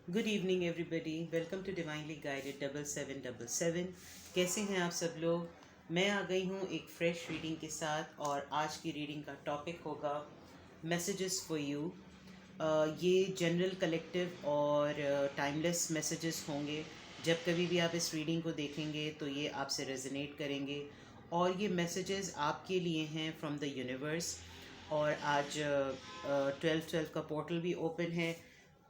Good evening everybody, welcome to divinely guided 7777। कैसे हैं आप सब लोग। मैं आ गई हूँ एक फ्रेश रीडिंग के साथ और आज की रीडिंग का टॉपिक होगा मैसेजेस फॉर यू। ये जनरल कलेक्टिव और टाइमलेस मैसेजेस होंगे। जब कभी भी आप इस रीडिंग को देखेंगे तो ये आपसे रेजोनेट करेंगे और ये मैसेजेस आपके लिए हैं फ्रॉम द यूनिवर्स। और आज 12/12 का पोर्टल भी ओपन है,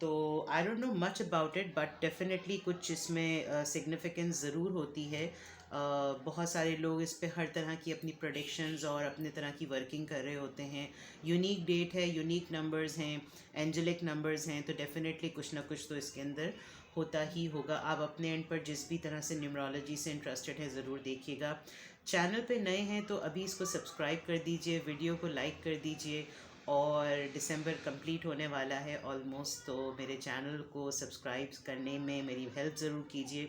तो I don't know much about it but definitely कुछ इसमें सिग्निफिकेंस ज़रूर होती है। बहुत सारे लोग इस पे हर तरह की अपनी प्रोडिक्शंस और अपने तरह की वर्किंग कर रहे होते हैं। यूनिक डेट है, यूनिक नंबर्स हैं, एंजेलिक नंबर्स हैं, तो डेफिनेटली कुछ ना कुछ तो इसके अंदर होता ही होगा। आप अपने एंड पर जिस भी तरह से न्यूमरोलॉजी से इंटरेस्टेड है ज़रूर देखिएगा। चैनल पे नए हैं तो अभी इसको सब्सक्राइब कर दीजिए, वीडियो को लाइक कर दीजिए। और दिसंबर कंप्लीट होने वाला है ऑलमोस्ट, तो मेरे चैनल को सब्सक्राइब करने में मेरी हेल्प ज़रूर कीजिए।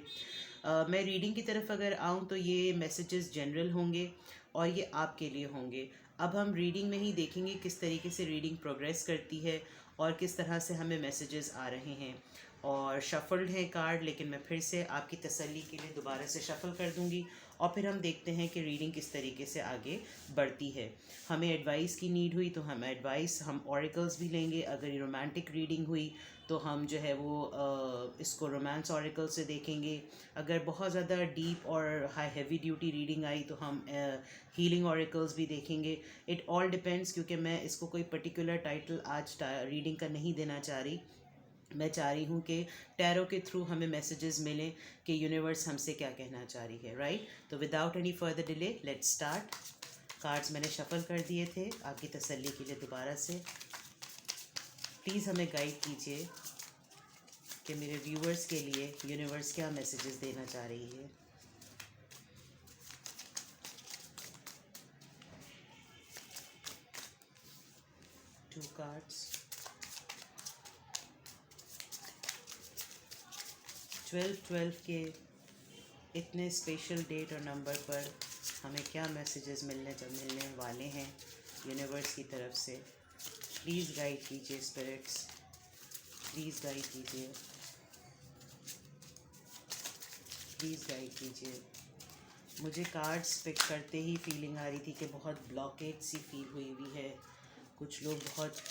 मैं रीडिंग की तरफ अगर आऊँ तो ये मैसेजेस जनरल होंगे और ये आपके लिए होंगे। अब हम रीडिंग में ही देखेंगे किस तरीके से रीडिंग प्रोग्रेस करती है और किस तरह से हमें मैसेजेस आ रहे हैं। और शफल्ड है कार्ड, लेकिन मैं फिर से आपकी तसल्ली के लिए दोबारा से शफल कर दूंगी और फिर हम देखते हैं कि रीडिंग किस तरीके से आगे बढ़ती है। हमें एडवाइस की नीड हुई तो हम एडवाइस, हम ऑरिकल्स भी लेंगे। अगर ये रोमांटिक रीडिंग हुई तो हम जो है वो इसको रोमांस ऑरिकल से देखेंगे। अगर बहुत ज़्यादा डीप और high heavy duty reading I तो हम हीलिंग ऑरिकल्स भी देखेंगे। इट ऑल डिपेंड्स, क्योंकि मैं इसको कोई पर्टिकुलर टाइटल आज रीडिंग का नहीं देना चाह रही। मैं चाह रही हूँ कि टैरो के थ्रू हमें मैसेजेस मिलें कि यूनिवर्स हमसे क्या कहना चाह रही है, राइट। तो without any further delay let's start. Cards मैंने शफल कर दिए थे आपकी तसल्ली के लिए दोबारा से। प्लीज़ हमें गाइड कीजिए कि मेरे व्यूवर्स के लिए यूनिवर्स क्या मैसेजेस देना चाह रही है। टू कार्ड्स, 12/12 के इतने स्पेशल डेट और नंबर पर हमें क्या मैसेजेस मिलने वाले हैं यूनिवर्स की तरफ से। प्लीज़ गाइड कीजिए स्पिरिट्स, प्लीज़ गाइड कीजिए, प्लीज़ गाइड कीजिए। मुझे कार्ड्स पिक करते ही फीलिंग आ रही थी कि बहुत ब्लॉकेज सी फील हुई है। कुछ लोग बहुत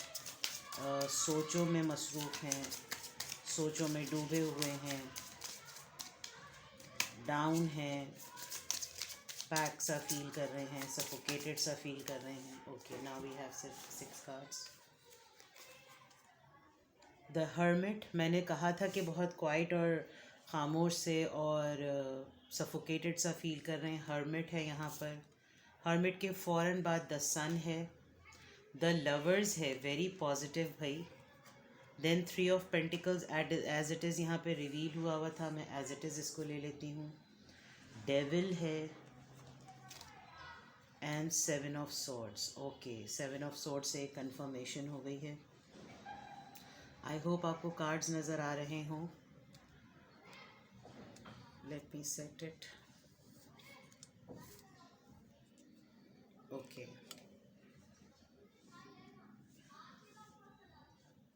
सोचों में मसरूफ़ हैं, सोचों में डूबे हुए हैं, डाउन हैं, पैक सा फील कर रहे हैं, सफोकेटेड सा फील कर रहे हैं। Okay, now we have 6 cards. The hermit, मैंने कहा था कि बहुत क्वाइट और ख़ामोश से और सफोकेटेड सा फील कर रहे हैं। हर्मिट है यहाँ पर। हर्मिट के फ़ौरन बाद द सन है। द लवर्स है, वेरी पॉजिटिव भाई। Then 3 of pentacles as it is यहाँ पे रिवील हुआ था, मैं एज इट इज़ इसको ले लेती हूँ। डेविल है and 7 of swords. Okay, 7 of swords से कंफर्मेशन हो गई है। आई होप आपको कार्ड्स नज़र आ रहे हों। Let me set it. Okay,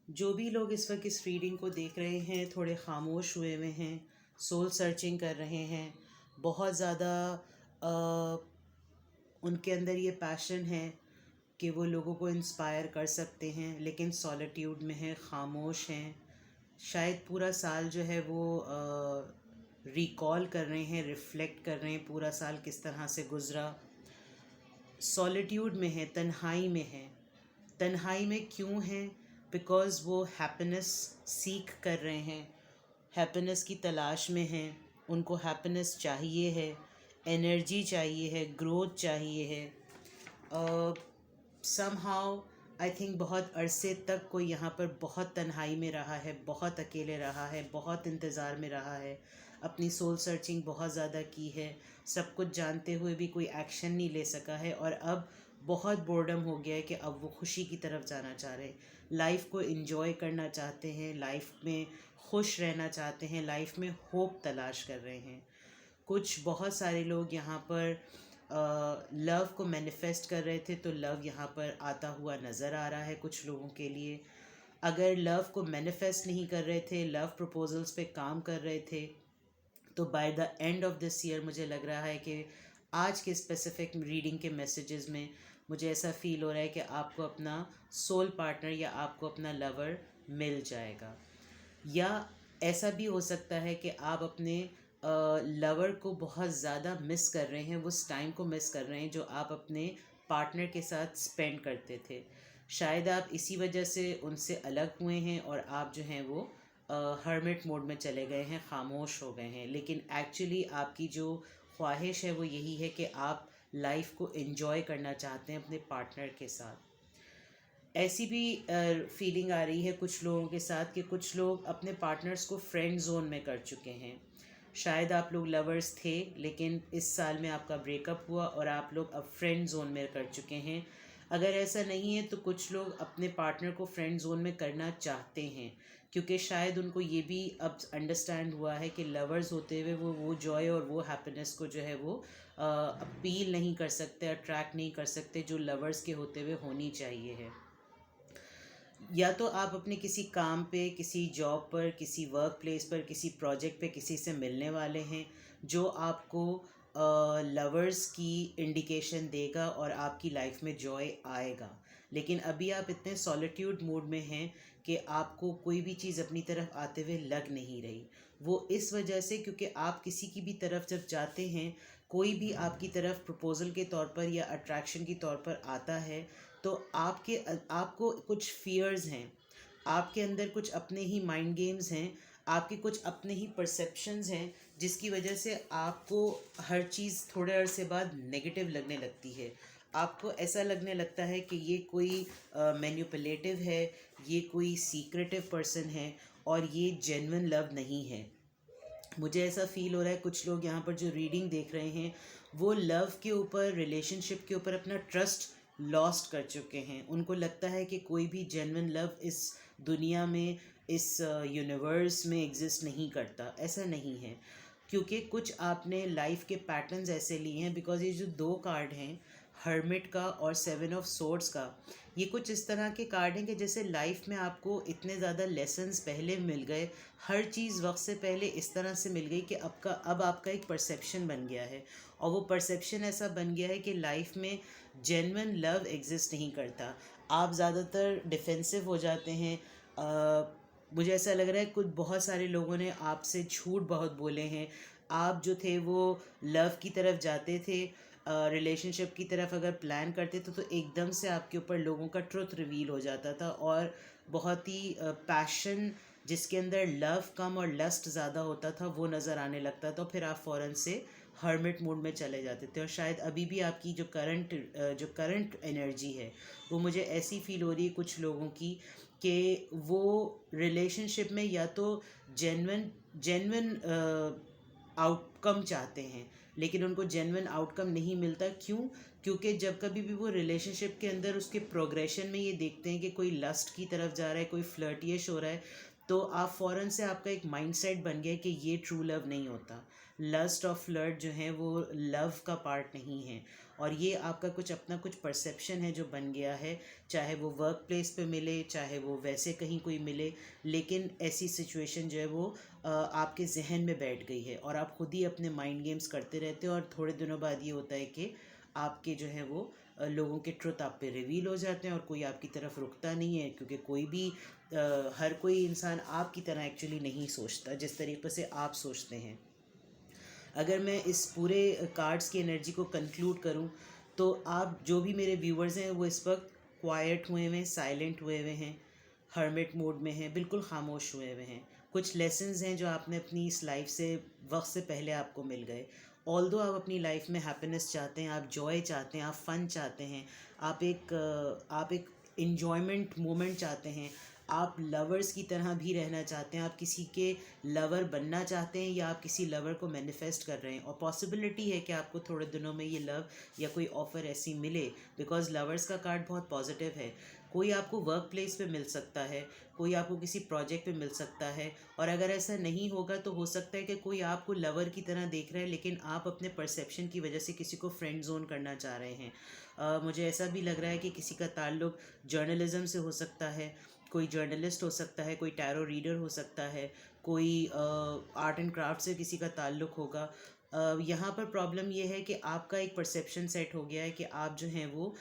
जो भी लोग इस वक्त इस रीडिंग को देख रहे हैं थोड़े खामोश हुए हैं, सोल सर्चिंग कर रहे हैं। बहुत ज़्यादा उनके अंदर ये पैशन है कि वो लोगों को इंस्पायर कर सकते हैं, लेकिन सॉलिट्यूड में हैं, खामोश हैं। शायद पूरा साल जो है वो रिकॉल कर रहे हैं, रिफ़्लेक्ट कर रहे हैं पूरा साल किस तरह से गुज़रा। सॉलिट्यूड में है, तन्हाई में है। तन्हाई में क्यों हैं? बिकॉज़ वो हैप्पीनेस सीख कर रहे हैं, हैप्पीनेस की तलाश में हैं। उनको हैप्पीनेस चाहिए है, एनर्जी चाहिए है, ग्रोथ चाहिए है। समहाउ आई थिंक बहुत अरसे तक कोई यहाँ पर बहुत तन्हाई में रहा है, बहुत अकेले रहा है, बहुत इंतज़ार में रहा है, अपनी सोल सर्चिंग बहुत ज़्यादा की है। सब कुछ जानते हुए भी कोई एक्शन नहीं ले सका है और अब बहुत बोर्डम हो गया है कि अब वो खुशी की तरफ जाना चाह रहे हैं, लाइफ को एंजॉय करना चाहते हैं, लाइफ में खुश रहना चाहते हैं, लाइफ में होप तलाश कर रहे हैं। कुछ बहुत सारे लोग यहाँ पर लव को मैनिफेस्ट कर रहे थे, तो लव यहाँ पर आता हुआ नज़र आ रहा है कुछ लोगों के लिए। अगर लव को मैनिफेस्ट नहीं कर रहे थे, लव प्रपोजल्स पे काम कर रहे थे, तो by the end of this year मुझे लग रहा है कि आज के स्पेसिफिक रीडिंग के मैसेजेस में मुझे ऐसा फील हो रहा है कि आपको अपना सोल पार्टनर या आपको अपना लवर मिल जाएगा। या ऐसा भी हो सकता है कि आप अपने लवर को बहुत ज़्यादा मिस कर रहे हैं, उस टाइम को मिस कर रहे हैं जो आप अपने पार्टनर के साथ स्पेंड करते थे। शायद आप इसी वजह से उनसे अलग हुए हैं और आप जो हैं वो हर्मिट मोड में चले गए हैं, खामोश हो गए हैं। लेकिन एक्चुअली आपकी जो ख्वाहिश है वो यही है कि आप लाइफ को एंजॉय करना चाहते हैं अपने पार्टनर के साथ। ऐसी भी फीलिंग आ रही है कुछ लोगों के साथ कि कुछ लोग अपने पार्टनर्स को फ्रेंड जोन में कर चुके हैं। शायद आप लोग लवर्स थे लेकिन इस साल में आपका ब्रेकअप हुआ और आप लोग अब फ्रेंड जोन में कर चुके हैं। अगर ऐसा नहीं है तो कुछ लोग अपने पार्टनर को फ्रेंड जोन में करना चाहते हैं, क्योंकि शायद उनको ये भी अब अंडरस्टैंड हुआ है कि लवर्स होते हुए वो जॉय और वो हैप्पीनेस को जो है वो अपील नहीं कर सकते, अट्रैक्ट नहीं कर सकते जो लवर्स के होते हुए होनी चाहिए है। या तो आप अपने किसी काम पे, किसी जॉब पर, किसी वर्क प्लेस पर, किसी प्रोजेक्ट पे किसी से मिलने वाले हैं जो आपको लवर्स की इंडिकेशन देगा और आपकी लाइफ में जॉय आएगा। लेकिन अभी आप इतने सॉलिट्यूड मूड में हैं कि आपको कोई भी चीज़ अपनी तरफ आते हुए लग नहीं रही। वो इस वजह से क्योंकि आप किसी की भी तरफ जब जाते हैं, कोई भी आपकी तरफ प्रपोजल के तौर पर या अट्रैक्शन के तौर पर आता है, तो आपको कुछ फियर्स हैं, आपके अंदर कुछ अपने ही माइंड गेम्स हैं, आपके कुछ अपने ही परसेप्शंस हैं, जिसकी वजह से आपको हर चीज़ थोड़े अरसे बाद नेगेटिव लगने लगती है। आपको ऐसा लगने लगता है कि ये कोई मैनिपुलेटिव है, ये कोई सीक्रेटिव पर्सन है और ये जेन्युइन लव नहीं है। मुझे ऐसा फील हो रहा है कुछ लोग यहाँ पर जो रीडिंग देख रहे हैं वो लव के ऊपर, रिलेशनशिप के ऊपर अपना ट्रस्ट लॉस्ट कर चुके हैं। उनको लगता है कि कोई भी जेन्युइन लव इस दुनिया में, इस यूनिवर्स में एग्जिस्ट नहीं करता। ऐसा नहीं है, क्योंकि कुछ आपने लाइफ के पैटर्न्स ऐसे लिए हैं। बिकॉज ये जो दो कार्ड हैं, हर्मिट का और सेवन ऑफ सोर्ड्स का, ये कुछ इस तरह के कार्ड हैं कि जैसे लाइफ में आपको इतने ज़्यादा लेसन्स पहले मिल गए, हर चीज़ वक्त से पहले इस तरह से मिल गई कि अब आपका एक परसेप्शन बन गया है। और वो परसेप्शन ऐसा बन गया है कि लाइफ में जेन्युइन लव एग्जिस्ट नहीं करता। आप ज़्यादातर डिफेंसिव हो जाते हैं। मुझे ऐसा लग रहा है कुछ बहुत सारे लोगों ने आपसे झूठ बहुत बोले हैं। आप जो थे वो लव की तरफ जाते थे, रिलेशनशिप की तरफ अगर प्लान करते थे तो एकदम से आपके ऊपर लोगों का ट्रुथ रिवील हो जाता था और बहुत ही पैशन जिसके अंदर लव कम और लस्ट ज़्यादा होता था वो नज़र आने लगता था। फिर आप फ़ौरन से हर्मिट मूड में चले जाते थे। और शायद अभी भी आपकी जो करंट एनर्जी है वो मुझे ऐसी फील हो रही है कुछ लोगों की कि वो रिलेशनशिप में या तो जेन्युइन आउटकम चाहते हैं लेकिन उनको जेन्युइन आउटकम नहीं मिलता। क्यों? क्योंकि जब कभी भी वो रिलेशनशिप के अंदर उसके प्रोग्रेशन में ये देखते हैं कि कोई लस्ट की तरफ जा रहा है, कोई फ्लर्टियश हो रहा है, तो आप फ़ौरन से आपका एक माइंडसेट बन गया कि ये ट्रू लव नहीं होता। लस्ट और फ्लर्ट जो है वो लव का पार्ट नहीं है। और ये आपका कुछ अपना कुछ परसेप्शन है जो बन गया है, चाहे वो वर्क प्लेस पे मिले, चाहे वो वैसे कहीं कोई मिले, लेकिन ऐसी सिचुएशन जो है वो आपके जहन में बैठ गई है और आप खुद ही अपने माइंड गेम्स करते रहते हो। और थोड़े दिनों बाद ये होता है कि आपके जो है वो लोगों के ट्रुथ आप पे रिवील हो जाते हैं और कोई आपकी तरफ रुकता नहीं है। क्योंकि कोई भी हर कोई इंसान आपकी तरह एक्चुअली नहीं सोचता जिस तरीके से आप सोचते हैं। अगर मैं इस पूरे कार्ड्स की एनर्जी को कंक्लूड करूं तो आप जो भी मेरे व्यूवर्स हैं वो इस वक्त क्वाइट हुए हुए हैं, साइलेंट हुए हुए हैं, हर्मिट मोड में हैं, बिल्कुल खामोश हुए हुए हैं। कुछ लेसन्स हैं जो आपने अपनी इस लाइफ से वक्त से पहले आपको मिल गए। ऑल्दो आप अपनी लाइफ में हैप्पीनेस चाहते हैं, आप जॉय चाहते हैं, आप फन चाहते हैं, आप एक इन्जॉयमेंट मोमेंट चाहते हैं, आप लवर्स की तरह भी रहना चाहते हैं, आप किसी के लवर बनना चाहते हैं या आप किसी लवर को मैनिफेस्ट कर रहे हैं। और पॉसिबिलिटी है कि आपको थोड़े दिनों में ये लव या कोई ऑफ़र ऐसी मिले। बिकॉज लवर्स का कार्ड बहुत पॉजिटिव है। कोई आपको वर्क प्लेस पे मिल सकता है, कोई आपको किसी प्रोजेक्ट पे मिल सकता है। और अगर ऐसा नहीं होगा तो हो सकता है कि कोई आपको लवर की तरह देख रहा है लेकिन आप अपने परसेप्शन की वजह से किसी को फ्रेंड जोन करना चाह रहे हैं। मुझे ऐसा भी लग रहा है कि किसी का ताल्लुक जर्नलिज्म से हो सकता है, कोई जर्नलिस्ट हो सकता है, कोई टैरो रीडर हो सकता है, कोई आर्ट एंड क्राफ्ट से किसी का ताल्लुक़ होगा। यहाँ पर प्रॉब्लम ये है कि आपका एक परसेप्शन सेट हो गया है कि आप जो हैं वो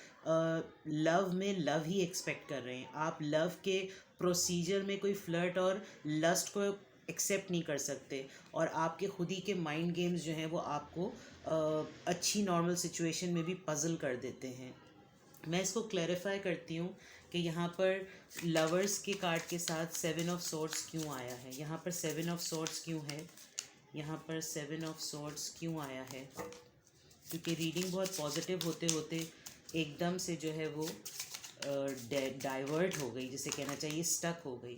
लव में लव ही एक्सपेक्ट कर रहे हैं। आप लव के प्रोसीजर में कोई फ्लर्ट और लस्ट को एक्सेप्ट नहीं कर सकते, और आपके खुद ही के माइंड गेम्स जो हैं वो आपको अच्छी नॉर्मल सिचुएशन में भी पज़ल कर देते हैं। मैं इसको क्लैरिफाई करती हूँ कि यहाँ पर लवर्स के कार्ड के साथ 7 ऑफ सॉर्ड्स क्यों आया है, यहाँ पर 7 ऑफ सॉर्ड्स क्यों है, यहाँ पर 7 ऑफ सॉर्ड्स क्यों आया है, क्योंकि रीडिंग बहुत पॉजिटिव होते होते एकदम से जो है वो डाइवर्ट हो गई, जिसे कहना चाहिए स्टक हो गई।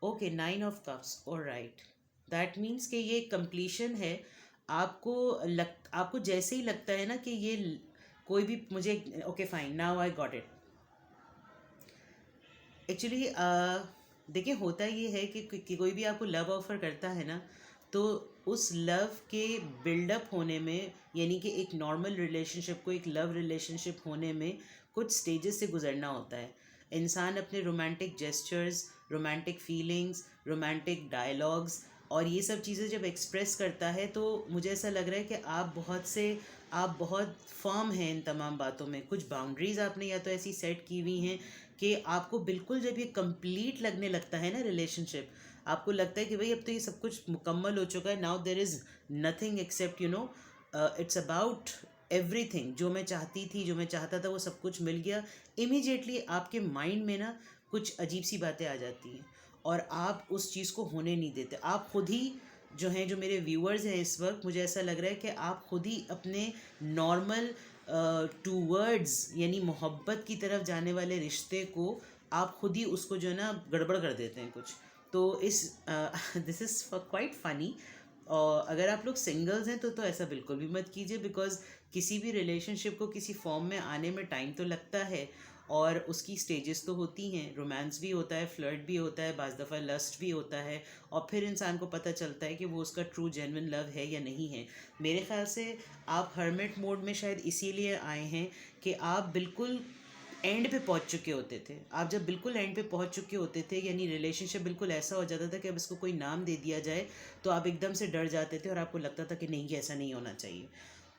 Okay, 9 of cups, alright, that means कि ये कंप्लीशन है। आपको जैसे ही लगता है ना कि ये कोई भी मुझे, okay fine, now I got it. Actually देखिए, होता ये है कि कोई भी आपको लव ऑफ़र करता है ना, तो उस लव के बिल्डअप होने में, यानी कि एक नॉर्मल रिलेशनशिप को एक लव रिलेशनशिप होने में कुछ स्टेजेस से गुजरना होता है। इंसान अपने romantic gestures, romantic feelings, romantic dialogues और ये सब चीज़ें जब एक्सप्रेस करता है, तो मुझे ऐसा लग रहा है कि आप बहुत फर्म हैं इन तमाम बातों में। कुछ बाउंड्रीज़ आपने या तो ऐसी सेट की हुई हैं कि आपको बिल्कुल जब ये कंप्लीट लगने लगता है ना रिलेशनशिप, आपको लगता है कि भाई अब तो ये सब कुछ मुकम्मल हो चुका है, now there is nothing accept it's about everything. जो मैं चाहती थी, जो मैं चाहता था, वो सब कुछ मिल गया। इमीडिएटली आपके माइंड में ना कुछ अजीब सी बातें आ जाती हैं और आप उस चीज़ को होने नहीं देते। आप खुद ही जो हैं, जो मेरे व्यूअर्स हैं इस वक्त, मुझे ऐसा लग रहा है कि आप खुद ही अपने नॉर्मल टूवर्ड्स यानी मोहब्बत की तरफ जाने वाले रिश्ते को आप खुद ही उसको जो है ना गड़बड़ कर देते हैं कुछ। तो दिस इज़ क्वाइट फ़नी। और अगर आप लोग सिंगल्स हैं तो ऐसा बिल्कुल भी मत कीजिए, बिकॉज़ किसी भी रिलेशनशिप को किसी फॉर्म में आने में टाइम तो लगता है और उसकी स्टेजेस तो होती हैं। रोमांस भी होता है, फ्लर्ट भी होता है, बाज़ दफ़ा लस्ट भी होता है, और फिर इंसान को पता चलता है कि वो उसका ट्रू जेन्युइन लव है या नहीं है। मेरे ख़्याल से आप हर्मिट मोड में शायद इसीलिए आए हैं कि आप बिल्कुल एंड पे पहुंच चुके होते थे। आप जब बिल्कुल एंड पे पहुंच चुके होते थे, यानी रिलेशनशिप बिल्कुल ऐसा हो जाता था कि अब इसको कोई नाम दे दिया जाए तो आप एकदम से डर जाते थे और आपको लगता था कि नहीं, ये ऐसा नहीं होना चाहिए।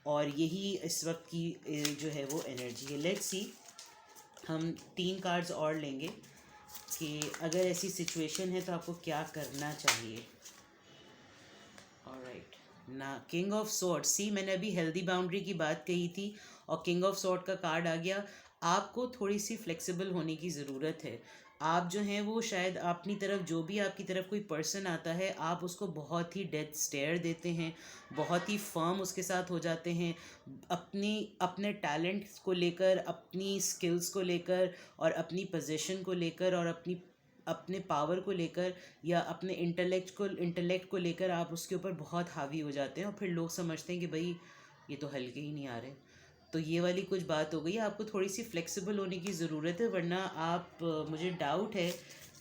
और यही इस वक्त की जो है वो एनर्जी है। लेट्स सी, हम 3 कार्ड्स और लेंगे कि अगर ऐसी सिचुएशन है तो आपको क्या करना चाहिए। ऑलराइट, ना किंग ऑफ सॉर्ड। सी, मैंने अभी हेल्दी बाउंड्री की बात कही थी और किंग ऑफ सॉर्ड का कार्ड आ गया। आपको थोड़ी सी फ्लेक्सिबल होने की ज़रूरत है। आप जो हैं वो शायद अपनी तरफ, जो भी आपकी तरफ कोई पर्सन आता है, आप उसको बहुत ही डेथ स्टेयर देते हैं, बहुत ही फर्म उसके साथ हो जाते हैं, अपने टैलेंट्स को लेकर, अपनी स्किल्स को लेकर और अपनी पोजीशन को लेकर और अपने पावर को लेकर या अपने इंटेलेक्ट को लेकर आप उसके ऊपर बहुत हावी हो जाते हैं, और फिर लोग समझते हैं कि भाई ये तो हल्के ही नहीं आ रहे। तो ये वाली कुछ बात हो गई। आपको थोड़ी सी फ्लेक्सिबल होने की ज़रूरत है, वरना मुझे डाउट है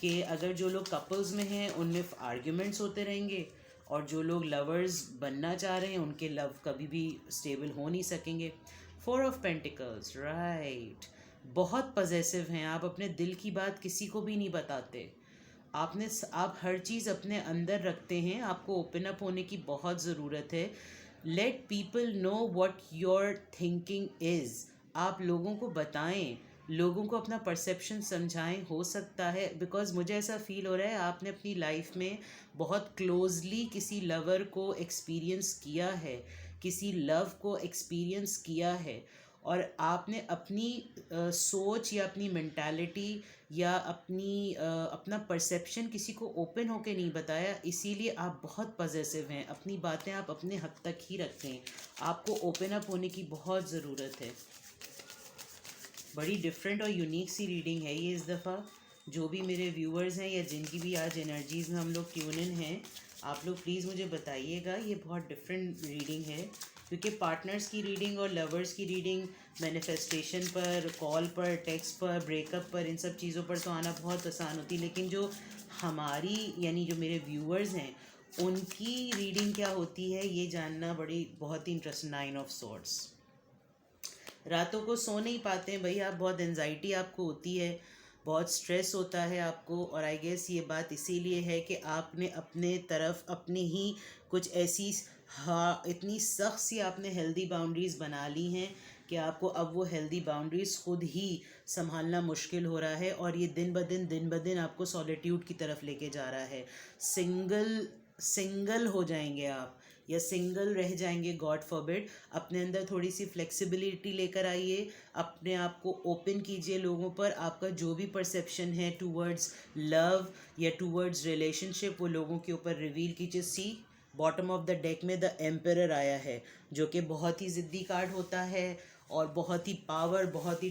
कि अगर जो लोग कपल्स में हैं उनमें आर्ग्यूमेंट्स होते रहेंगे, और जो लोग लवर्स बनना चाह रहे हैं उनके लव कभी भी स्टेबल हो नहीं सकेंगे। 4 ऑफ पेंटिकल्स, राइट, बहुत पजेसिव हैं आप, अपने दिल की बात किसी को भी नहीं बताते। आप हर चीज़ अपने अंदर रखते हैं, आपको ओपन अप होने की बहुत ज़रूरत है। Let people know what your thinking is. आप लोगों को बताएं, लोगों को अपना परसेप्शन समझाएं। हो सकता है, बिकॉज़ मुझे ऐसा फील हो रहा है आपने अपनी लाइफ में बहुत क्लोजली किसी लवर को एक्सपीरियंस किया है, किसी लव को एक्सपीरियंस किया है, और आपने अपनी सोच या अपनी मेंटालिटी या अपना परसेप्शन किसी को ओपन होके नहीं बताया, इसीलिए आप बहुत पजेसिव हैं। अपनी बातें आप अपने हद तक ही रखते हैं, आपको ओपन अप होने की बहुत ज़रूरत है। बड़ी डिफरेंट और यूनिक सी रीडिंग है ये इस दफ़ा। जो भी मेरे व्यूअर्स हैं या जिनकी भी आज एनर्जीज़ में हम लोग ट्यून इन हैं, आप लोग प्लीज़ मुझे बताइएगा। ये बहुत डिफरेंट रीडिंग है, क्योंकि पार्टनर्स की रीडिंग और लवर्स की रीडिंग मैनिफेस्टेशन पर, कॉल पर, टेक्स्ट पर, ब्रेकअप पर, इन सब चीज़ों पर तो आना बहुत आसान होती है, लेकिन जो हमारी यानी जो मेरे व्यूअर्स हैं उनकी रीडिंग क्या होती है ये जानना बहुत ही इंटरेस्टिंग। 9 of swords. रातों को सो नहीं पाते हैं भाई आप, बहुत एनजाइटी आपको होती है, बहुत स्ट्रेस होता है आपको, और आई गेस ये बात इसीलिए है कि आपने अपने तरफ अपनी ही कुछ ऐसी, हाँ, इतनी सख्त सी आपने हेल्दी बाउंड्रीज़ बना ली हैं कि आपको अब वो हेल्दी बाउंड्रीज़ खुद ही संभालना मुश्किल हो रहा है, और ये दिन ब दिन आपको सॉलिट्यूड की तरफ लेके जा रहा है। सिंगल हो जाएंगे आप, या सिंगल रह जाएंगे, गॉड फॉरबिड। अपने अंदर थोड़ी सी फ्लेक्सिबिलिटी लेकर आइए, अपने आप को ओपन कीजिए लोगों पर। आपका जो भी परसेप्शन है टूवर्ड्स लव या टूवर्ड्स रिलेशनशिप, वो लोगों के ऊपर रिवील कीजिए। सी, बॉटम ऑफ द डेक में द एम्परर आया है, जो कि बहुत ही ज़िद्दी कार्ड होता है, और बहुत ही पावर, बहुत ही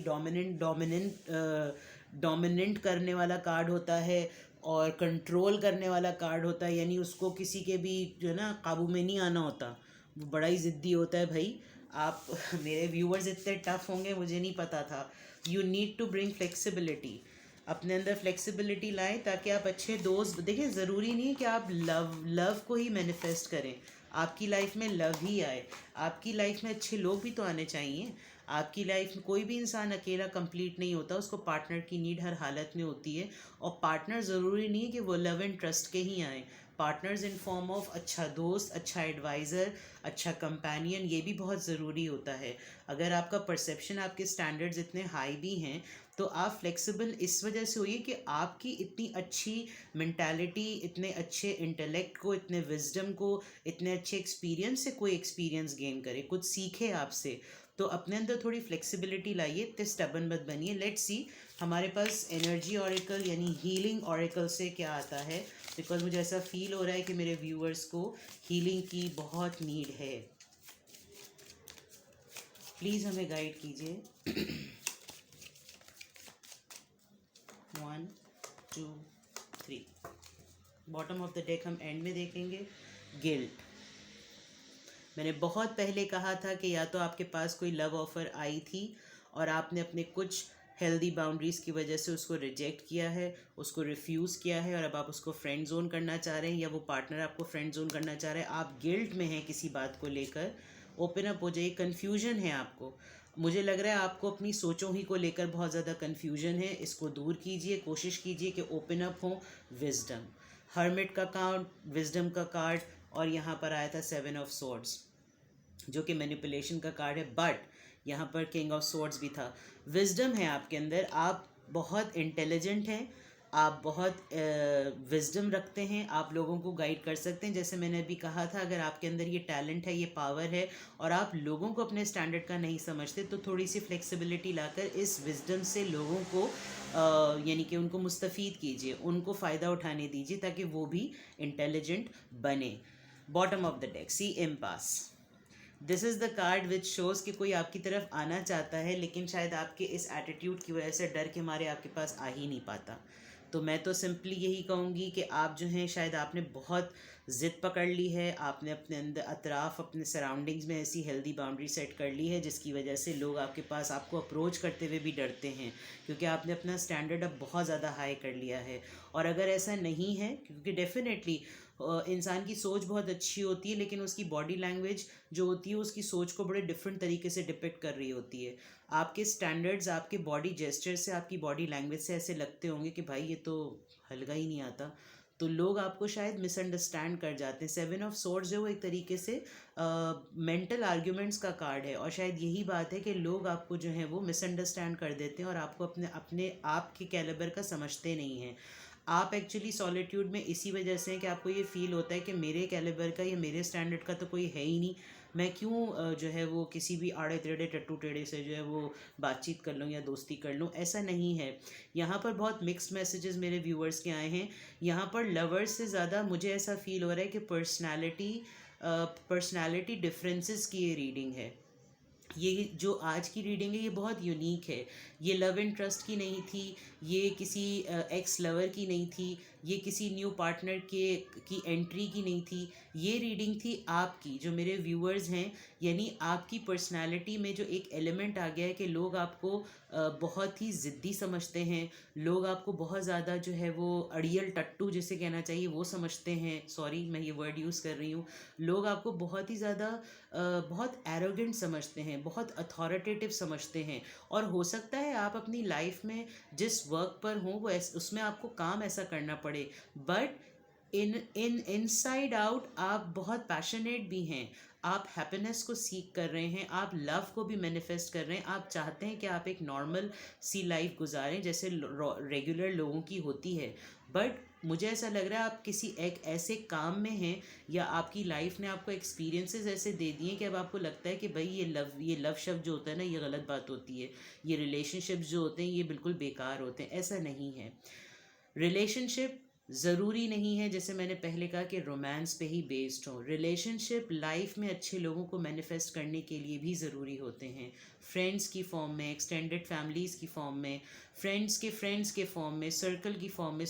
डोमिनेंट करने वाला कार्ड होता है, और कंट्रोल करने वाला कार्ड होता है। यानी उसको किसी के भी जो है ना काबू में नहीं आना होता, वो बड़ा ही ज़िद्दी होता है भाई। आप मेरे व्यूअर्स इतने टफ होंगे मुझे नहीं पता था। You need to bring flexibility, अपने अंदर फ्लेक्सिबिलिटी लाएं, ताकि आप अच्छे दोस्त देखें। ज़रूरी नहीं है कि आप लव को ही मैनिफेस्ट करें, आपकी लाइफ में लव ही आए। आपकी लाइफ में अच्छे लोग भी तो आने चाहिए। आपकी लाइफ में कोई भी इंसान अकेला कंप्लीट नहीं होता, उसको पार्टनर की नीड हर हालत में होती है। और पार्टनर ज़रूरी नहीं है कि वो लव एंड ट्रस्ट के ही आए। पार्टनर्स इन फॉर्म ऑफ अच्छा दोस्त, अच्छा एडवाइज़र, अच्छा कंपेनियन, ये भी बहुत ज़रूरी होता है। अगर आपका परसेप्शन, आपके स्टैंडर्ड्स इतने हाई भी हैं, तो आप फ्लेक्सिबल इस वजह से होइए कि आपकी इतनी अच्छी मेंटालिटी, इतने अच्छे इंटेलेक्ट को, इतने विजडम को, इतने अच्छे एक्सपीरियंस से कोई एक्सपीरियंस गेन करे, कुछ सीखे आपसे। तो अपने अंदर थोड़ी फ्लेक्सिबिलिटी लाइए, इतने स्टबन मत बनिए। लेट्स सी हमारे पास एनर्जी ऑरेकल यानी हीलिंग ऑरेकल से क्या आता है, बिकॉज मुझे ऐसा फील हो रहा है कि मेरे व्यूअर्स को हीलिंग की बहुत नीड है। प्लीज़ हमें गाइड कीजिए। 1 2 3। बॉटम ऑफ द डेक हम एंड में देखेंगे। गिल्ट। मैंने बहुत पहले कहा था कि या तो आपके पास कोई लव ऑफ़र आई थी और आपने अपने कुछ हेल्दी बाउंड्रीज़ की वजह से उसको रिजेक्ट किया है, उसको रिफ्यूज़ किया है, और अब आप उसको फ्रेंड जोन करना चाह रहे हैं, या वो पार्टनर आपको फ्रेंड जोन करना चाह रहे हैं। आप गिल्ट में हैं किसी बात को लेकर। ओपन अप हो जाइए। कन्फ्यूजन है आपको, मुझे लग रहा है आपको अपनी सोचों ही को लेकर बहुत ज़्यादा कन्फ्यूजन है। इसको दूर कीजिए, कोशिश कीजिए कि ओपन अप हो। विजडम, हर्मिट का कार्ड, विजडम का कार्ड, और यहाँ पर आया था 7 ऑफ स्वॉर्ड्स, जो कि मैनिपुलेशन का कार्ड है, बट यहाँ पर किंग ऑफ स्वॉर्ड्स भी था। विजडम है आपके अंदर, आप बहुत इंटेलिजेंट हैं, आप बहुत विजडम रखते हैं, आप लोगों को गाइड कर सकते हैं। जैसे मैंने अभी कहा था, अगर आपके अंदर ये टैलेंट है, ये पावर है, और आप लोगों को अपने स्टैंडर्ड का नहीं समझते, तो थोड़ी सी फ्लेक्सिबिलिटी लाकर इस विजडम से लोगों को यानी कि उनको मुस्तफ़ीद कीजिए, उनको फ़ायदा उठाने दीजिए, ताकि वो भी इंटेलिजेंट बने। Bottom of the deck, see impasse. This is the card which shows कि कोई आपकी तरफ आना चाहता है, लेकिन शायद आपके इस एटीट्यूड की वजह से, डर के मारे आपके पास आ ही नहीं पाता। तो मैं तो सिंपली यही कहूँगी कि आप जो हैं, शायद आपने बहुत ज़िद पकड़ ली है, आपने अपने अंदर अतराफ़, अपने सराउंडिंग्स में ऐसी हेल्दी बाउंड्री सेट कर ली है, जिसकी वजह से लोग आपके पास आपको अप्रोच करते हुए भी डरते हैं, क्योंकि आपने अपना स्टैंडर्ड अब बहुत ज़्यादा हाई कर लिया है। और अगर ऐसा नहीं है, क्योंकि डेफिनेटली इंसान की सोच बहुत अच्छी होती है, लेकिन उसकी बॉडी लैंग्वेज जो होती है उसकी सोच को बड़े डिफरेंट तरीके से डिपिक्ट कर रही होती है। आपके स्टैंडर्ड्स, आपके बॉडी जेस्चर से, आपकी बॉडी लैंग्वेज से ऐसे लगते होंगे कि भाई ये तो हल्का ही नहीं आता, तो लोग आपको शायद मिसअंडरस्टैंड कर जाते हैं। 7 ऑफ स्वॉर्ड्स जो वो एक तरीके से मेंटल आर्ग्यूमेंट्स का कार्ड है, और शायद यही बात है कि लोग आपको जो है वो मिसअंडरस्टैंड कर देते हैं, और आपको अपने अपने आप के कैलिबर का समझते नहीं हैं। आप एक्चुअली सॉलिट्यूड में इसी वजह से हैं कि आपको ये फील होता है कि मेरे कैलिबर का या मेरे स्टैंडर्ड का तो कोई है ही नहीं, मैं क्यों जो है वो किसी भी आड़े टेढ़े टट्टू टेढ़े से जो है वो बातचीत कर लूँ या दोस्ती कर लूँ। ऐसा नहीं है। यहाँ पर बहुत मिक्स्ड मैसेजेस मेरे व्यूअर्स के आए हैं। यहाँ पर लवर्स से ज़्यादा मुझे ऐसा फील हो रहा है कि पर्सनालिटी डिफरेंसेस की ये रीडिंग है। ये जो आज की रीडिंग है ये बहुत यूनिक है। ये लव एंड ट्रस्ट की नहीं थी, ये किसी एक्स लवर की नहीं थी, ये किसी न्यू पार्टनर के की एंट्री की नहीं थी, ये रीडिंग थी आपकी, जो मेरे व्यूअर्स हैं, यानी आपकी पर्सनालिटी में जो एक एलिमेंट आ गया है कि लोग आपको बहुत ही ज़िद्दी समझते हैं, लोग आपको बहुत ज़्यादा जो है वो अड़ियल टट्टू जिसे कहना चाहिए वो समझते हैं, सॉरी मैं ये वर्ड यूज़ कर रही हूँ, लोग आपको बहुत ही ज़्यादा बहुत एरोगेंट समझते हैं, बहुत अथॉरिटेटिव समझते हैं। और हो सकता है आप अपनी लाइफ में जिस वर्क पर हों वो उसमें आपको काम ऐसा करना पड़े, बट इनसाइड आउट आप बहुत पैशनेट भी हैं, आप हैप्पीनेस को सीख कर रहे हैं, आप लव को भी मैनिफेस्ट कर रहे हैं, आप चाहते हैं कि आप एक नॉर्मल सी लाइफ गुजारें जैसे रेगुलर लोगों की होती है। बट मुझे ऐसा लग रहा है आप किसी एक ऐसे काम में हैं या आपकी लाइफ ने आपको एक्सपीरियंसेस ऐसे दे दिए कि अब आपको लगता है कि भाई ये लव शब्द जो होता है ना ये गलत बात होती है, ये रिलेशनशिप्स जो होते हैं ये बिल्कुल बेकार होते हैं। ऐसा नहीं है, रिलेशनशिप ज़रूरी नहीं है जैसे मैंने पहले कहा कि रोमांस पे ही बेस्ड हो, रिलेशनशिप लाइफ में अच्छे लोगों को मैनिफेस्ट करने के लिए भी ज़रूरी होते हैं, फ्रेंड्स की फॉर्म में, एक्सटेंडेड फैमिलीज़ की फॉर्म में, फ्रेंड्स के फॉर्म में, सर्कल की फॉर्म में,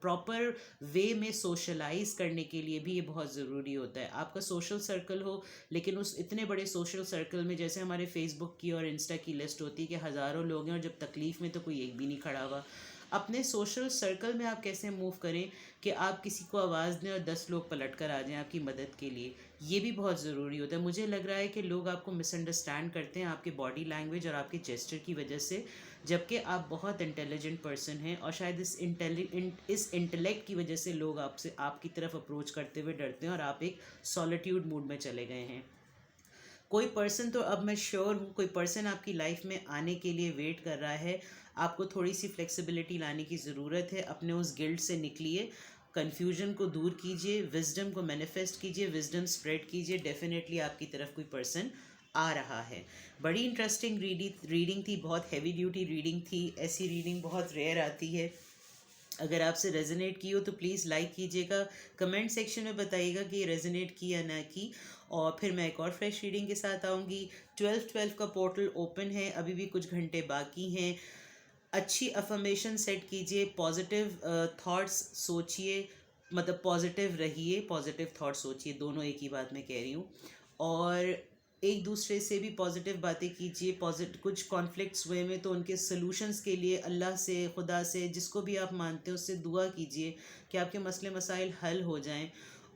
प्रॉपर वे में सोशलाइज करने के लिए भी ये बहुत ज़रूरी होता है। आपका सोशल सर्कल हो, लेकिन उस इतने बड़े सोशल सर्कल में जैसे हमारे फेसबुक की और इंस्टा की लिस्ट होती है कि हज़ारों लोग हैं और जब तकलीफ़ में तो कोई एक भी नहीं खड़ा हुआ। अपने सोशल सर्कल में आप कैसे मूव करें कि आप किसी को आवाज़ दें और 10 लोग पलट कर आ जाएं आपकी मदद के लिए, ये भी बहुत ज़रूरी होता है। मुझे लग रहा है कि लोग आपको मिसअंडरस्टैंड करते हैं आपके बॉडी लैंग्वेज और आपके जेस्चर की वजह से, जबकि आप बहुत इंटेलिजेंट पर्सन हैं और शायद इस इंटेलेक्ट की वजह से लोग आपसे आपकी तरफ अप्रोच करते हुए डरते हैं और आप एक सॉलिट्यूड मूड में चले गए हैं। कोई पर्सन तो अब मैं श्योर हूँ कोई पर्सन आपकी लाइफ में आने के लिए वेट कर रहा है, आपको थोड़ी सी फ्लेक्सिबिलिटी लाने की ज़रूरत है, अपने उस गिल्ट से निकलिए, कन्फ्यूजन को दूर कीजिए, विजडम को मैनिफेस्ट कीजिए, विजडम स्प्रेड कीजिए, डेफिनेटली आपकी तरफ कोई पर्सन आ रहा है। बड़ी इंटरेस्टिंग रीडिंग थी, बहुत हैवी ड्यूटी रीडिंग थी, ऐसी रीडिंग बहुत रेयर आती है। अगर आपसे रेजोनेट की हो तो प्लीज़ लाइक कीजिएगा, कमेंट सेक्शन में बताइएगा कि ये रेजोनेट की या ना की, और फिर मैं एक और फ्रेश रीडिंग के साथ आऊँगी। 12/12 का पोर्टल ओपन है, अभी भी कुछ घंटे बाकी हैं। अच्छी अफर्मेशन सेट कीजिए, पॉजिटिव थॉट्स सोचिए, मतलब पॉजिटिव रहिए, पॉजिटिव थॉट्स सोचिए, दोनों एक ही बात मैं कह रही हूँ। और एक दूसरे से भी पॉजिटिव बातें कीजिए, कुछ कॉन्फ्लिक्ट्स हुए में तो उनके सलूशंस के लिए अल्लाह से, खुदा से, जिसको भी आप मानते हो उससे दुआ कीजिए कि आपके मसले मसाइल हल हो जाएं।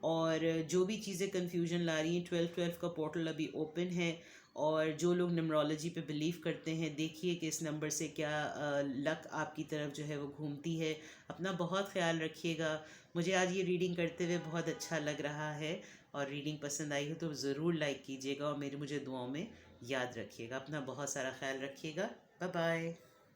और जो भी चीज़ें कन्फ्यूजन ला रही हैं, 12/12 का पोर्टल अभी ओपन है, और जो लोग न्यूमरोलॉजी पे बिलीव करते हैं देखिए कि इस नंबर से क्या लक आपकी तरफ जो है वो घूमती है। अपना बहुत ख्याल रखिएगा। मुझे आज ये रीडिंग करते हुए बहुत अच्छा लग रहा है, और रीडिंग पसंद आई हो तो ज़रूर लाइक कीजिएगा और मुझे दुआओं में याद रखिएगा। अपना बहुत सारा ख्याल रखिएगा। Bye bye.